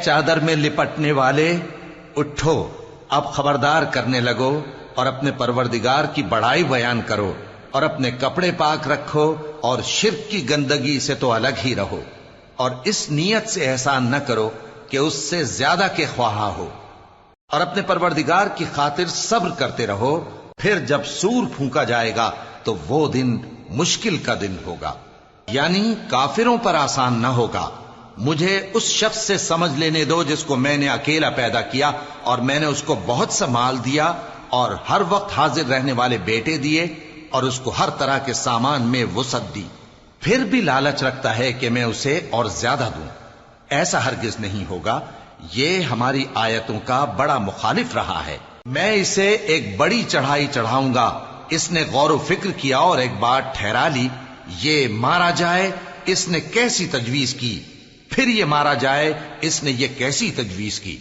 چادر میں لپٹنے والے، اٹھو، اب خبردار کرنے لگو اور اپنے پروردگار کی بڑائی بیان کرو، اور اپنے کپڑے پاک رکھو اور شرک کی گندگی سے تو الگ ہی رہو، اور اس نیت سے احسان نہ کرو کہ اس سے زیادہ کے خواہاں ہو، اور اپنے پروردگار کی خاطر صبر کرتے رہو، پھر جب سور پھونکا جائے گا تو وہ دن مشکل کا دن ہوگا، یعنی کافروں پر آسان نہ ہوگا۔ مجھے اس شخص سے سمجھ لینے دو جس کو میں نے اکیلا پیدا کیا، اور میں نے اس کو بہت سا مال دیا اور ہر وقت حاضر رہنے والے بیٹے دیے، اور اس کو ہر طرح کے سامان میں وسعت دی، پھر بھی لالچ رکھتا ہے کہ میں اسے اور زیادہ دوں۔ ایسا ہرگز نہیں ہوگا، یہ ہماری آیتوں کا بڑا مخالف رہا ہے۔ میں اسے ایک بڑی چڑھائی چڑھاؤں گا، اس نے غور و فکر کیا اور ایک بات ٹھہرا لی، یہ مارا جائے، اس نے کیسی تجویز کی، پھر یہ مارا جائے، اس نے یہ کیسی تجویز کی،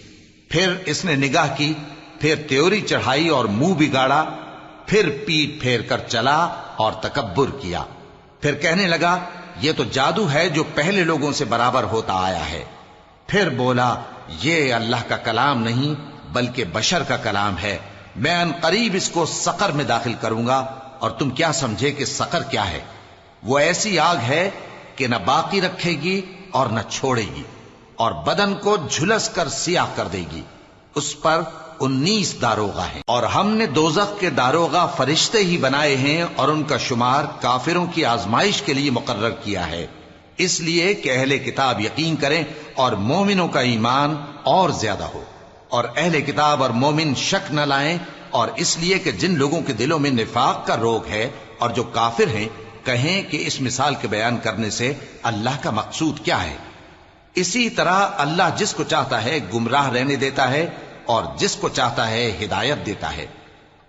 پھر اس نے نگاہ کی، پھر تیوری چڑھائی اور منہ بگاڑا، پھر پیٹ پھیر کر چلا اور تکبر کیا، پھر کہنے لگا یہ تو جادو ہے جو پہلے لوگوں سے برابر ہوتا آیا ہے، پھر بولا یہ اللہ کا کلام نہیں بلکہ بشر کا کلام ہے، میں ان قریب اس کو سقر میں داخل کروں گا، اور تم کیا سمجھے کہ سقر کیا ہے؟ وہ ایسی آگ ہے کہ نہ باقی رکھے گی اور نہ چھوڑے گی، اور بدن کو جھلس کر سیاہ کر دے گی، اس پر 19 داروغہ ہیں، اور ہم نے دوزخ کے داروغہ فرشتے ہی بنائے ہیں، اور ان کا شمار کافروں کی آزمائش کے لیے مقرر کیا ہے، اس لیے کہ اہل کتاب یقین کریں اور مومنوں کا ایمان اور زیادہ ہو، اور اہل کتاب اور مومن شک نہ لائیں، اور اس لیے کہ جن لوگوں کے دلوں میں نفاق کا روگ ہے اور جو کافر ہیں کہیں کہ اس مثال کے بیان کرنے سے اللہ کا مقصود کیا ہے۔ اسی طرح اللہ جس کو چاہتا ہے گمراہ رہنے دیتا ہے اور جس کو چاہتا ہے ہدایت دیتا ہے،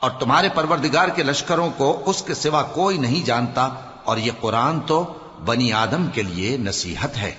اور تمہارے پروردگار کے لشکروں کو اس کے سوا کوئی نہیں جانتا، اور یہ قرآن تو بنی آدم کے لیے نصیحت ہے۔